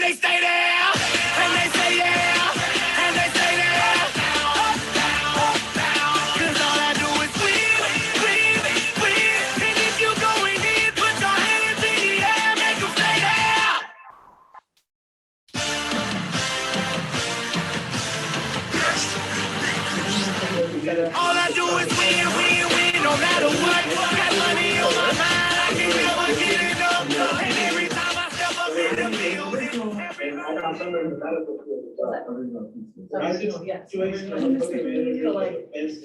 they stay there, and they stay there, and they stay there. Cause all I do is win, win, win. And if you going in, put your hands in the air, make them stay there. All I do is win, win, win, no matter what. Got money on my mind, I can never get enough. And every time I step up in the building,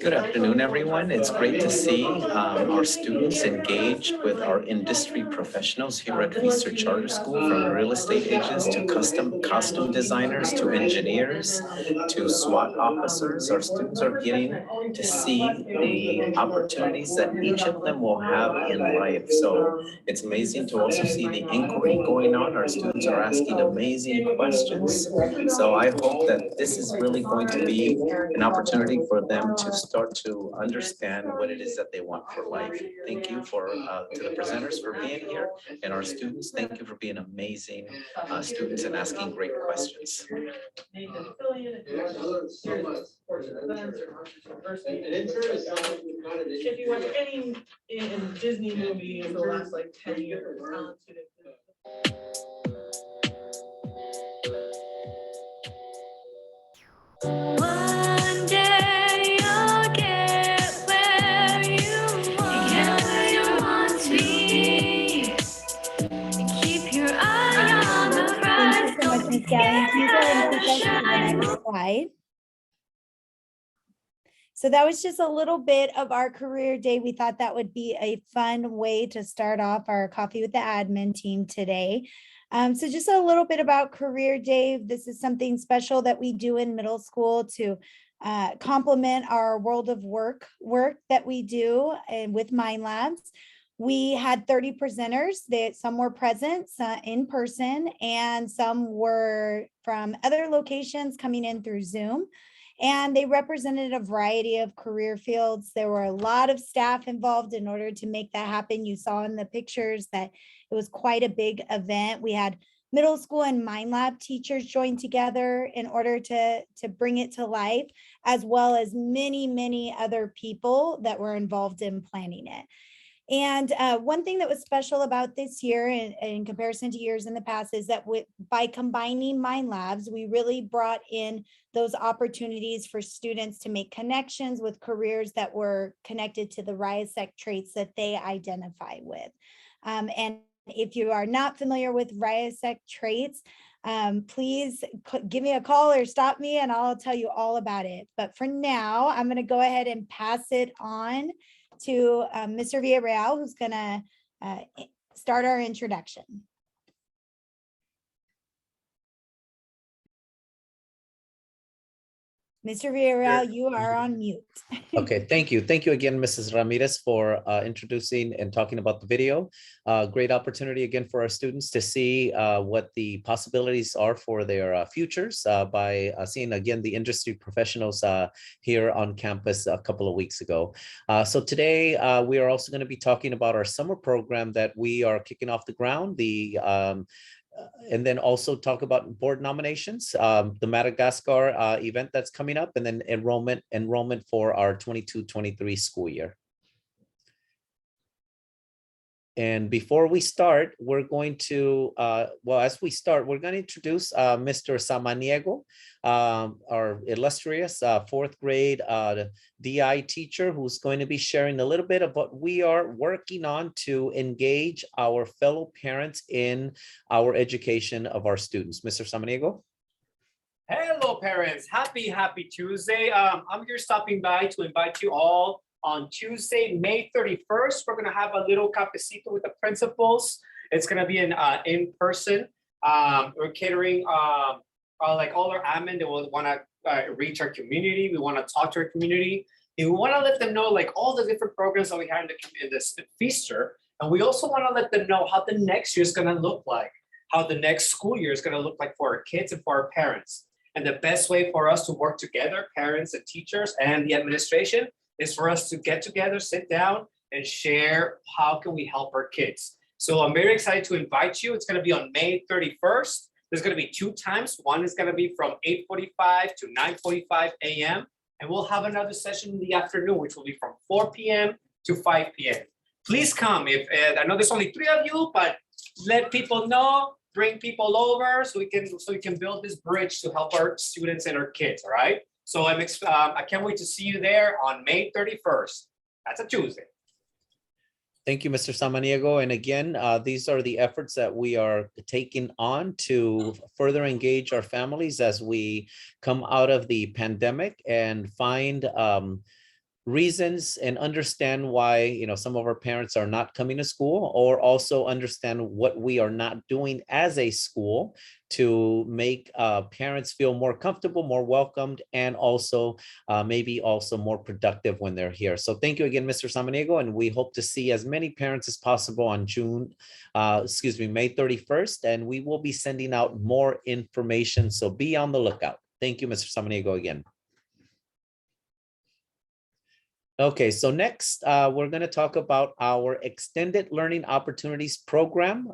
Good afternoon, everyone. It's great to see our students engaged with our industry professionals here at Feaster Charter School, from real estate agents to costume designers to engineers to SWAT officers. Our students are getting to see the opportunities that each of them will have in life. So it's amazing to also see the inquiry going on. Our students are asking amazing questions. So I hope that this is really going to be an opportunity for them to start to understand what it is that they want for life. Thank you to the presenters for being here, and our students, thank you for being amazing students and asking great questions. If you watch any in Disney movie in the last like 10 years, one day you'll get where you want to be. Keep your eye on the prize. Thank you so much, Ms. Gallion. Can you go ahead and take us to the next slide? So that was just a little bit of our career day. We thought that would be a fun way to start off our Coffee with the Admin team today. So just a little bit about Career Day. This is something special that we do in middle school to complement our world of work that we do and with Mind Labs. We had 30 presenters. Some were present in person, and some were from other locations coming in through Zoom. And they represented a variety of career fields. There were a lot of staff involved in order to make that happen. You saw in the pictures that it was quite a big event. We had middle school and Mind Lab teachers join together in order to bring it to life, as well as many, many other people that were involved in planning it. And one thing that was special about this year in comparison to years in the past is that by combining Mind Labs, we really brought in those opportunities for students to make connections with careers that were connected to the RIASEC traits that they identify with. And if you are not familiar with RIASEC traits, please give me a call or stop me and I'll tell you all about it. But for now, I'm going to go ahead and pass it on to Mr. Villarreal, who's going to start our introduction. Mr. Villarreal, you are on mute. Okay, thank you. Thank you again, Mrs. Ramirez, for introducing and talking about the video. Great opportunity again for our students to see what the possibilities are for their futures by seeing again the industry professionals here on campus a couple of weeks ago. So today we are also going to be talking about our summer program that we are kicking off the ground. And then also talk about board nominations, the Madagascar event that's coming up, and then enrollment for our 22-23 school year. And before we start, we're going to, as we start, we're going to introduce Mr. Samaniego, our illustrious fourth grade DI teacher, who's going to be sharing a little bit of what we are working on to engage our fellow parents in our education of our students. Mr. Samaniego. Hello, parents. Happy Tuesday. I'm here stopping by to invite you all on Tuesday, May 31st. We're going to have a little cafecito with the principals. It's going to be in person. We're catering like all our admin that will want to reach our community. We want to talk to our community. And we want to let them know like all the different programs that we have in this feaster. And we also want to let them know how the next year is going to look like, how the next school year is going to look like for our kids and for our parents. And the best way for us to work together, parents and teachers and the administration, is for us to get together, sit down, and share how can we help our kids. So I'm very excited to invite you. It's going to be on May 31st. There's going to be 2 times. One is going to be from 8:45 to 9:45 a.m. And we'll have another session in the afternoon, which will be from 4 p.m. to 5 p.m. Please come. If I know there's only 3 of you, but let people know, bring people over so we can build this bridge to help our students and our kids. All right. So I can't wait to see you there on May 31st. That's a Tuesday. Thank you, Mr. Samaniego. And again, these are the efforts that we are taking on to further engage our families as we come out of the pandemic and find reasons and understand why, you know, some of our parents are not coming to school, or also understand what we are not doing as a school to make parents feel more comfortable, more welcomed, and also maybe also more productive when they're here. So thank you again, Mr. Samaniego, and we hope to see as many parents as possible on May 31st, and we will be sending out more information, so be on the lookout. Thank you, Mr. Samaniego, again. Okay, so next, we're going to talk about our Extended Learning Opportunities Program.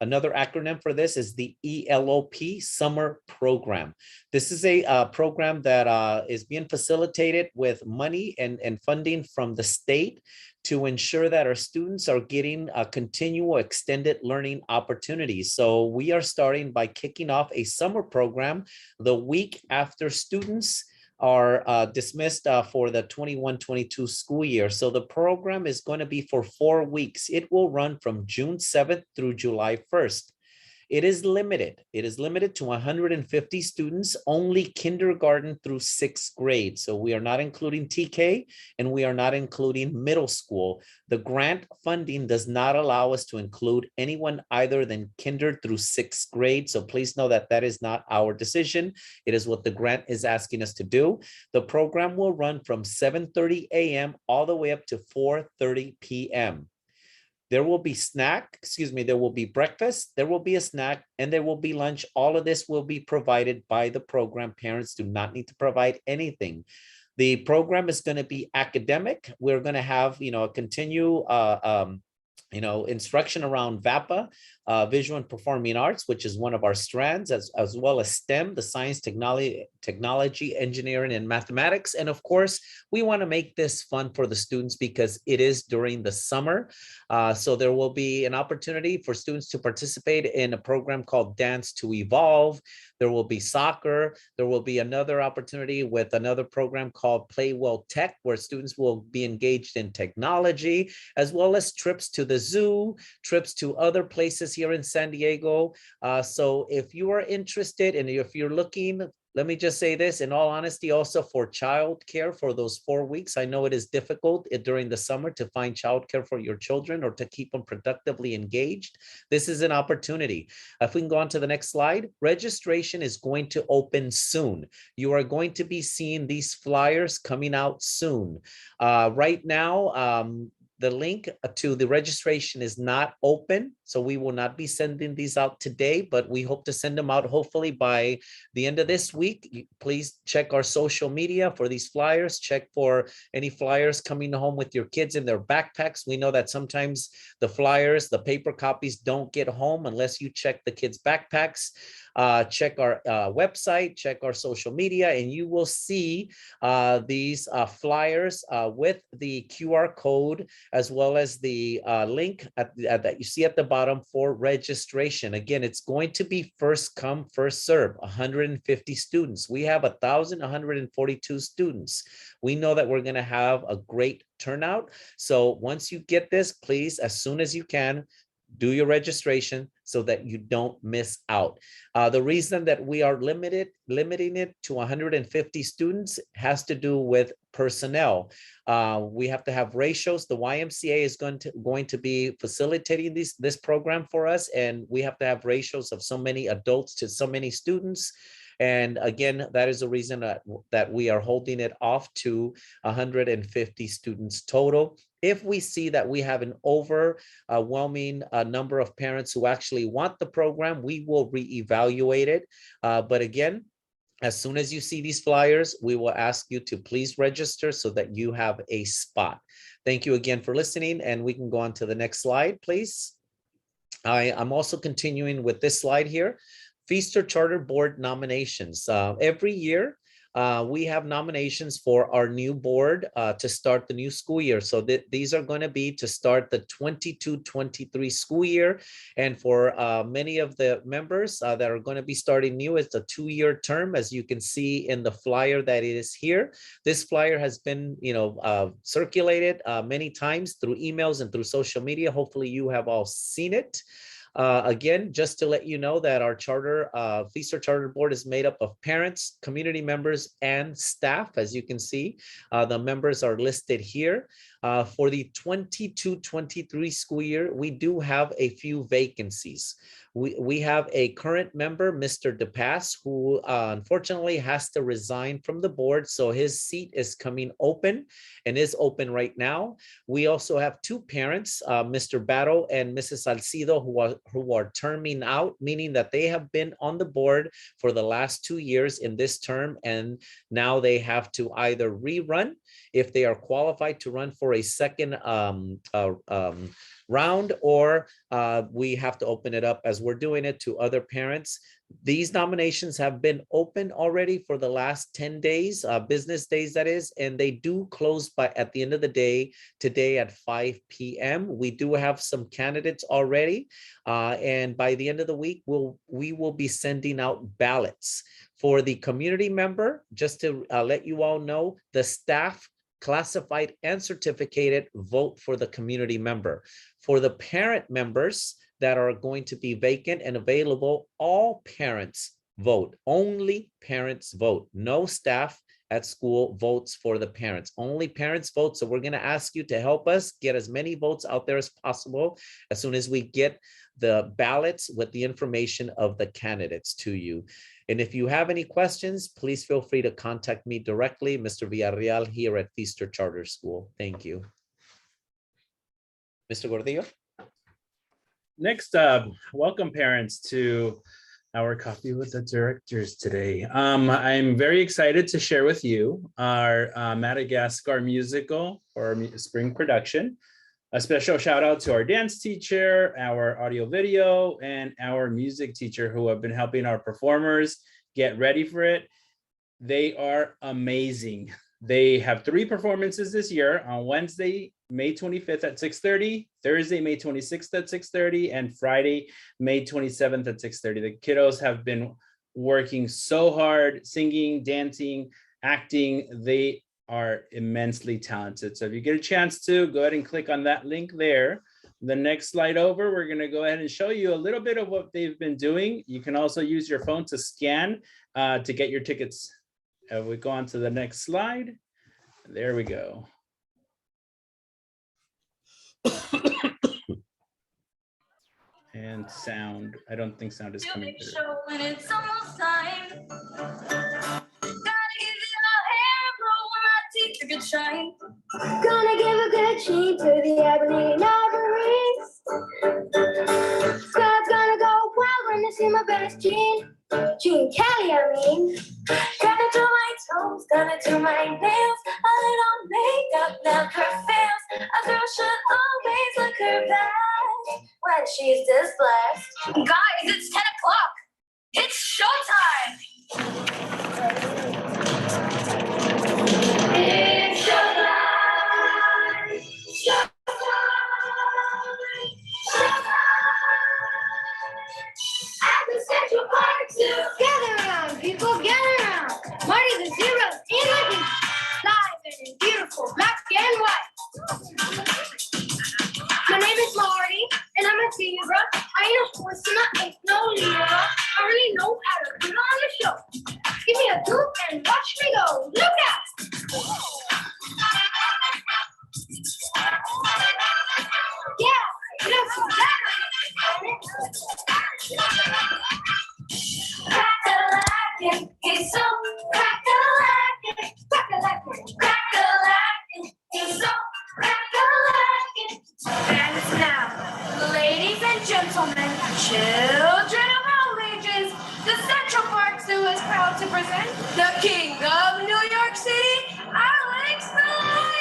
Another acronym for this is the ELOP Summer Program. This is a program that is being facilitated with money and funding from the state to ensure that our students are getting continual extended learning opportunities. So we are starting by kicking off a summer program the week after students are dismissed for the 21-22 school year. So the program is going to be for 4 weeks. It will run from June 7th through July 1st. It is limited. It is limited to 150 students, only kindergarten through 6th grade. So we are not including TK and we are not including middle school. The grant funding does not allow us to include anyone either than kinder through 6th grade. So please know that that is not our decision. It is what the grant is asking us to do. The program will run from 7:30 a.m. all the way up to 4:30 p.m. There will be there will be breakfast, there will be a snack, and there will be lunch. All of this will be provided by the program. Parents do not need to provide anything. The program is going to be academic. We're going to have, a continue, instruction around VAPA, visual and performing arts, which is one of our strands, as well as STEM, the science, technology, engineering, and mathematics. And of course, we want to make this fun for the students because it is during the summer. So there will be an opportunity for students to participate in a program called Dance to Evolve. There will be soccer. There will be another opportunity with another program called Play Well Tech, where students will be engaged in technology, as well as trips to the zoo, trips to other places here in San Diego. So if you are interested and if you're looking, let me just say this, in all honesty, also for childcare for those 4 weeks. I know it is difficult during the summer to find childcare for your children or to keep them productively engaged. This is an opportunity. If we can go on to the next slide, registration is going to open soon. You are going to be seeing these flyers coming out soon. Right now, the link to the registration is not open, so we will not be sending these out today, but we hope to send them out hopefully by the end of this week. Please check our social media for these flyers. Check for any flyers coming home with your kids in their backpacks. We know that sometimes the flyers, the paper copies don't get home unless you check the kids' backpacks. Check our website, check our social media, and you will see these flyers with the QR code, as well as the link that you see at the bottom for registration. Again, it's going to be first come, first serve, 150 students. We have 1,142 students. We know that we're going to have a great turnout. So once you get this, please, as soon as you can, do your registration so that you don't miss out. The reason that we are limiting it to 150 students has to do with personnel. We have to have ratios. The YMCA is going to be facilitating this program for us, and we have to have ratios of so many adults to so many students. And again, that is the reason that we are holding it off to 150 students total. If we see that we have an overwhelming number of parents who actually want the program, we will reevaluate it. But again, as soon as you see these flyers, we will ask you to please register so that you have a spot. Thank you again for listening, and we can go on to the next slide, please. I'm also continuing with this slide here. Feaster Charter Board nominations. Every year, we have nominations for our new board to start the new school year. So these are going to be to start the 22-23 school year. And for many of the members that are going to be starting new, it's a 2-year term, as you can see in the flyer that it is here. This flyer has been, circulated many times through emails and through social media. Hopefully you have all seen it. Again, just to let you know that our Feaster Charter Board is made up of parents, community members, and staff. As you can see, the members are listed here. For the 22-23 school year, we do have a few vacancies. We have a current member, Mr. DePass, who unfortunately has to resign from the board. So his seat is coming open and is open right now. We also have 2 parents, Mr. Battle and Mrs. Salcido, who are terming out, meaning that they have been on the board for the last 2 years in this term. And now they have to either rerun if they are qualified to run for a second round, or we have to open it up as we're doing it to other parents. These nominations have been open already for the last 10 days, business days that is, and they do close at the end of the day today at 5 p.m. We do have some candidates already, and by the end of the week, we will be sending out ballots. For the community member, just to let you all know, the staff classified and certificated vote for the community member. For the parent members that are going to be vacant and available, all parents vote. Only parents vote. No staff at school votes for the parents. Only parents vote. So we're going to ask you to help us get as many votes out there as possible as soon as we get the ballots with the information of the candidates to you. And if you have any questions, please feel free to contact me directly, Mr. Villarreal, here at Feaster Charter School. Thank you. Mr. Gordillo? Next, welcome parents to our Coffee with the Directors today. I'm very excited to share with you our Madagascar musical or spring production. A special shout out to our dance teacher, our audio video, and our music teacher who have been helping our performers get ready for it. They are amazing. They have 3 performances this year on Wednesday, May 25th at 6:30, Thursday, May 26th at 6:30, and Friday, May 27th at 6:30. The kiddos have been working so hard, singing, dancing, acting. They are immensely talented. So if you get a chance to, go ahead and click on that link there. The next slide over, we're going to go ahead and show you a little bit of what they've been doing. You can also use your phone to scan to get your tickets. We go on to the next slide. There we go. And sound, I don't think sound is coming through. Show when it's almost time. Gotta give it all hair a blow when my teeth are good shine. Gonna give a good cheat to the ebony and ivories. Scrub's gonna go wild when they see my best Jean Kelly, I mean. Gonna do my toes, gonna do my nails. A little makeup never fails. A girl should always look her best when she's displeased. Guys, it's 10 o'clock. It's showtime. It's showtime. At the Central Park Zoo. Gather around, people, gather around. Marty the Zero in looking live and in beautiful black and white. My name is Marty, and I'm a zebra. I ain't a horse and I ain't no Libra. I really know how to put on the show. Give me a group and watch me go. Look out! Yeah, you know some that. Crack-a-lackin', he's so crack-a-lackin', crack-a-lackin', crack-a-lackin', he's so crack-a-lackin'. And now, ladies and gentlemen, children of all ages, the Central Park Zoo is proud to present the King of New York City, Alex the Lion.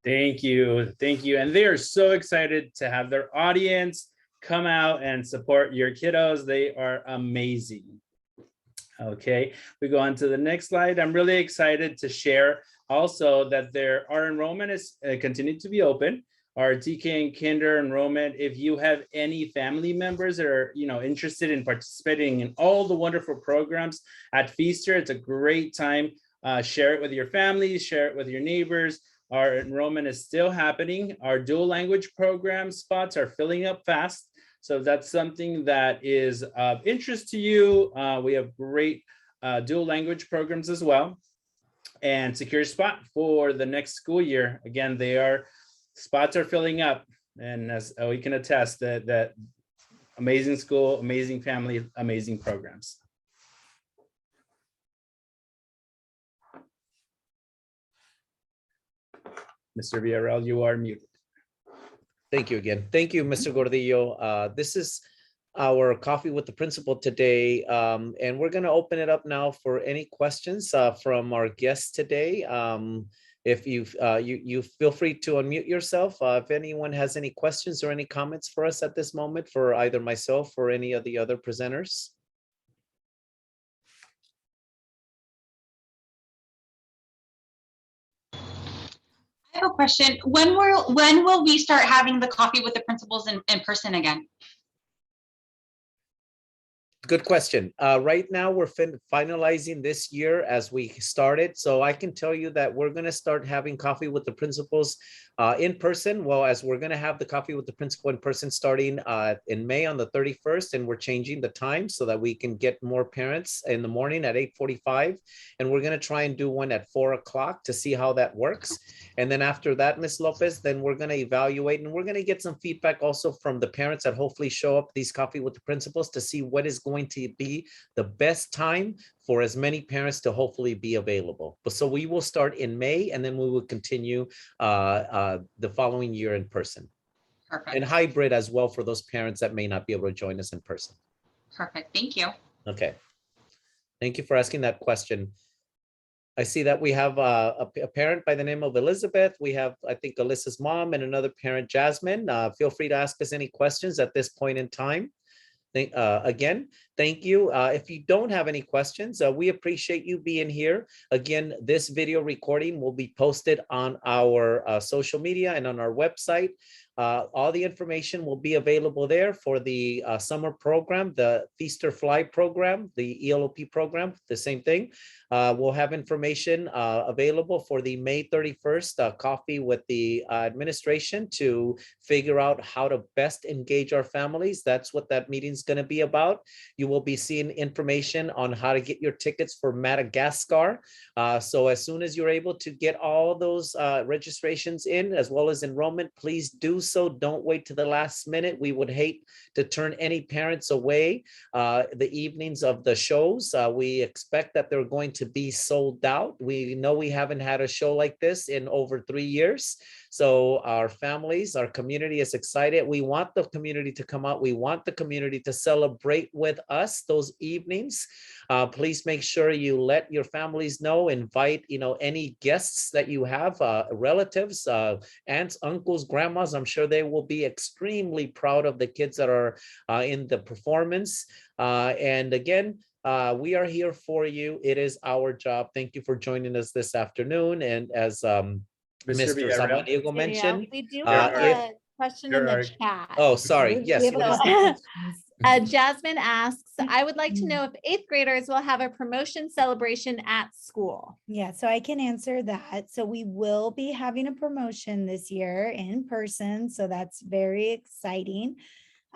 Thank you. Thank you. And they are so excited to have their audience come out and support your kiddos. They are amazing. Okay, we go on to the next slide. I'm really excited to share also that our enrollment is continued to be open. Our TK and Kinder enrollment, if you have any family members that are interested in participating in all the wonderful programs at Feaster, it's a great time. Share it with your families, share it with your neighbors. Our enrollment is still happening. Our dual language program spots are filling up fast. So if that's something that is of interest to you, we have great dual language programs as well. And secure spot for the next school year. Again, spots are filling up. And as we can attest that amazing school, amazing family, amazing programs. Mr. Villarreal, you are muted. Thank you again. Thank you, Mr. Gordillo. This is our coffee with the principal today, and we're going to open it up now for any questions from our guests today. If you feel free to unmute yourself. If anyone has any questions or any comments for us at this moment, for either myself or any of the other presenters. I have a question. When will we start having the coffee with the principals in person again? Good question. Right now, we're finalizing this year as we started. So I can tell you that we're going to start having coffee with the principals in person. Well, as we're going to have the coffee with the principal in person starting in May on the 31st, and we're changing the time so that we can get more parents in the morning at 8:45. And we're going to try and do one at 4 o'clock to see how that works. And then after that, Ms. Lopez, then we're going to evaluate, and we're going to get some feedback also from the parents that hopefully show up these coffee with the principals to see what is going to be the best time for as many parents to hopefully be available. But so we will start in May, and then we will continue the following year in person. Perfect. And hybrid as well for those parents that may not be able to join us in person. Perfect. Thank you. Okay. Thank you for asking that question. I see that we have a parent by the name of Elizabeth. We have, I think, Alyssa's mom and another parent, Jasmine. Feel free to ask us any questions at this point in time. Again, thank you. If you don't have any questions, we appreciate you being here. Again, this video recording will be posted on our social media and on our website. All the information will be available there for the summer program, the Feaster Fly program, the ELOP program, the same thing. We'll have information available for the May 31st coffee with the administration to figure out how to best engage our families. That's what that meeting is going to be about. You will be seeing information on how to get your tickets for Madagascar. So as soon as you're able to get all those registrations in, as well as enrollment, please do so. Don't wait to the last minute. We would hate to turn any parents away the evenings of the shows. We expect that they're going to be sold out. We know we haven't had a show like this in over 3 years. So our families, our community is excited. We want the community to come out. We want the community to celebrate with us those evenings. Please make sure you let your families know, invite, any guests that you have, relatives, aunts, uncles, grandmas. I'm sure they will be extremely proud of the kids that are in the performance. And again, we are here for you. It is our job. Thank you for joining us this afternoon. And as Mr. Samaniego mentioned, we do have a question in the chat. Oh, sorry. Yes. Jasmine asks, I would like to know if 8th graders will have a promotion celebration at school. Yeah, so I can answer that. So we will be having a promotion this year in person. So that's very exciting.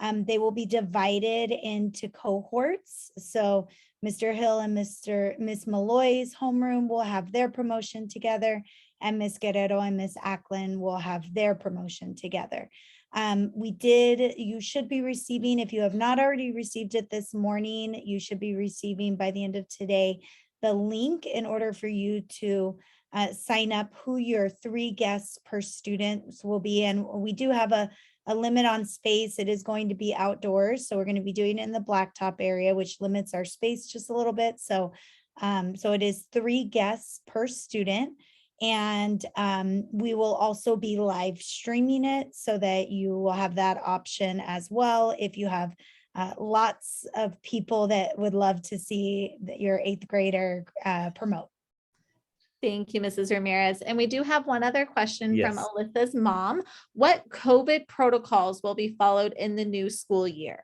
They will be divided into cohorts. So Mr. Hill and Miss Malloy's homeroom will have their promotion together, and Miss Guerrero and Miss Ackland will have their promotion together. You should be receiving, if you have not already received it this morning, you should be receiving by the end of today, the link in order for you to sign up who your 3 guests per student will be. And we do have a a limit on space. It is going to be outdoors. So we're going to be doing it in the blacktop area, which limits our space just a little bit. So, so it is 3 guests per student. And we will also be live streaming it so that you will have that option as well. If you have lots of people that would love to see your 8th grader promote. Thank you, Mrs. Ramirez. And we do have one other question from Yes. Alyssa's mom. What COVID protocols will be followed in the new school year?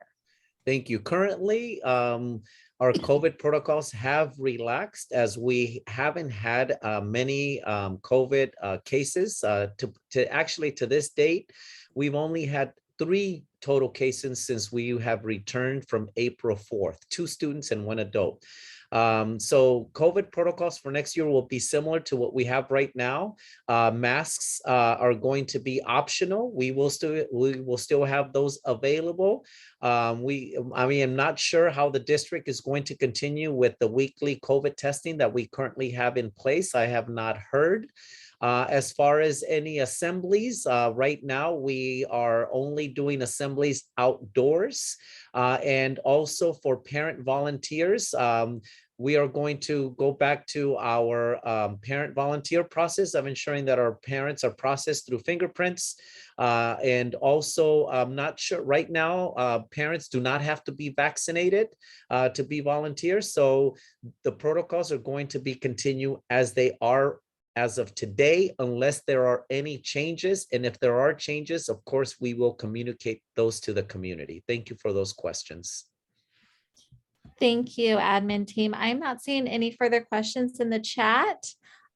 Thank you. Currently, our COVID protocols have relaxed as we haven't had many COVID cases. To this date, we've only had 3 total cases since we have returned from April 4th, 2 students and 1 adult. So COVID protocols for next year will be similar to what we have right now. Masks are going to be optional. We will still have those available. I'm not sure how the district is going to continue with the weekly COVID testing that we currently have in place. I have not heard. As far as any assemblies, right now we are only doing assemblies outdoors. And also for parent volunteers, we are going to go back to our parent volunteer process of ensuring that our parents are processed through fingerprints. And also, I'm not sure right now, parents do not have to be vaccinated to be volunteers. So the protocols are going to be continue as they are as of today, unless there are any changes. And if there are changes, of course, we will communicate those to the community. Thank you for those questions. Thank you, admin team. I'm not seeing any further questions in the chat.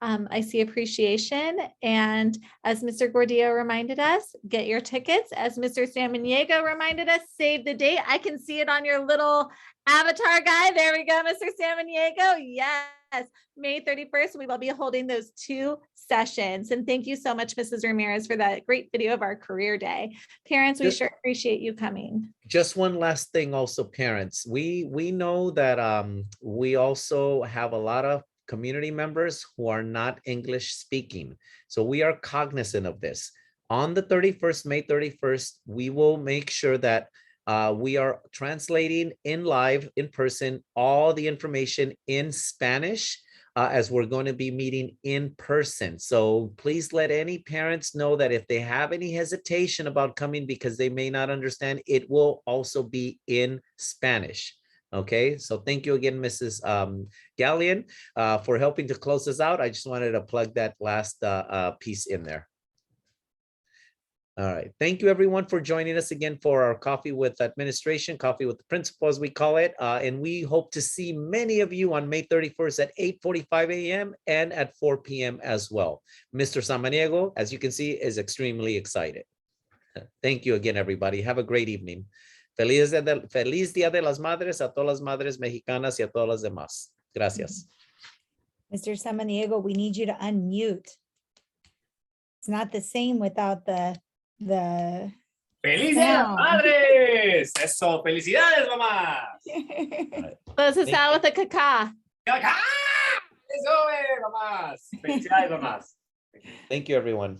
I see appreciation. And as Mr. Gordillo reminded us, get your tickets. As Mr. Samaniego reminded us, save the date. I can see it on your little avatar guy. There we go, Mr. Samaniego. Yes, May 31st, we will be holding those 2 sessions. And thank you so much, Mrs. Ramirez, for that great video of our career day. Parents, we sure appreciate you coming. Just one last thing also, parents. We know that we also have a lot of community members who are not English speaking. So we are cognizant of this. On the 31st, May 31st, we will make sure that we are translating in live, in person, all the information in Spanish as we're going to be meeting in person. So please let any parents know that if they have any hesitation about coming because they may not understand, it will also be in Spanish. Okay, so thank you again, Mrs. Gallion, for helping to close us out. I just wanted to plug that last piece in there. All right, thank you everyone for joining us again for our Coffee with Administration, Coffee with the Principal, as we call it. And we hope to see many of you on May 31st at 8:45 a.m. and at 4 p.m. as well. Mr. Samaniego, as you can see, is extremely excited. Thank you again, everybody. Have a great evening. Feliz Día de las Madres a todas las madres mexicanas y a todas las demás. Gracias. Mr. Samaniego, we need you to unmute. It's not the same without the ¡Feliz Día de las Madres! ¡Eso! ¡Felicidades, mamá! Close us out with a caca. ¡Caca! ¡Eso, mamás! ¡Felicidades, mamás! Thank you, everyone.